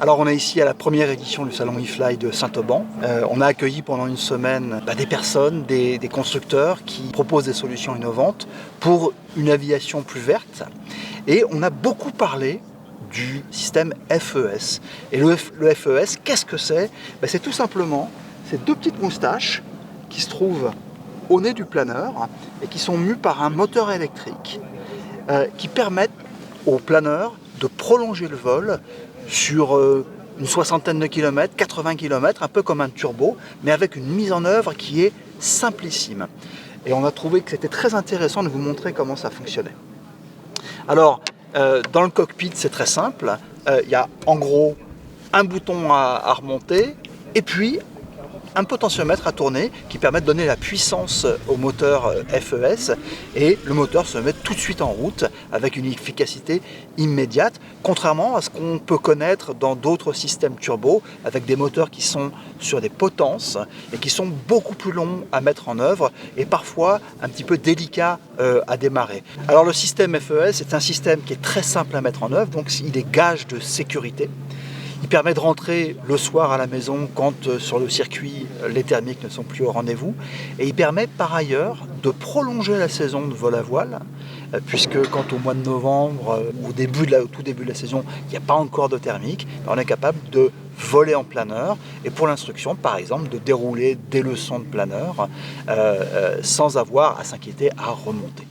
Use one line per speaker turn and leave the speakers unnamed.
Alors on est ici à la première édition du salon eFly de Saint-Auban. On a accueilli pendant une semaine des personnes, des constructeurs qui proposent des solutions innovantes pour une aviation plus verte. Et on a beaucoup parlé du système FES. Et le FES, qu'est-ce que c'est? C'est tout simplement ces deux petites moustaches qui se trouvent au nez du planeur et qui sont mues par un moteur électrique qui permettent au planeur de prolonger le vol sur une soixantaine de kilomètres, 80 km, un peu comme un turbo, mais avec une mise en œuvre qui est simplissime. Et on a trouvé que c'était très intéressant de vous montrer comment ça fonctionnait. Alors, dans le cockpit, c'est très simple. Il y a en gros un bouton à remonter et puis un potentiomètre à tourner qui permet de donner la puissance au moteur FES et le moteur se met tout de suite en route avec une efficacité immédiate, contrairement à ce qu'on peut connaître dans d'autres systèmes turbo avec des moteurs qui sont sur des potences et qui sont beaucoup plus longs à mettre en œuvre et parfois un petit peu délicats à démarrer. Alors le système FES est un système qui est très simple à mettre en œuvre, donc il est gage de sécurité. Il permet de rentrer le soir à la maison quand sur le circuit les thermiques ne sont plus au rendez-vous. Et il permet par ailleurs de prolonger la saison de vol à voile, puisque quand au mois de novembre, au tout début de la saison, il n'y a pas encore de thermique, on est capable de voler en planeur et pour l'instruction par exemple de dérouler des leçons de planeur sans avoir à s'inquiéter à remonter.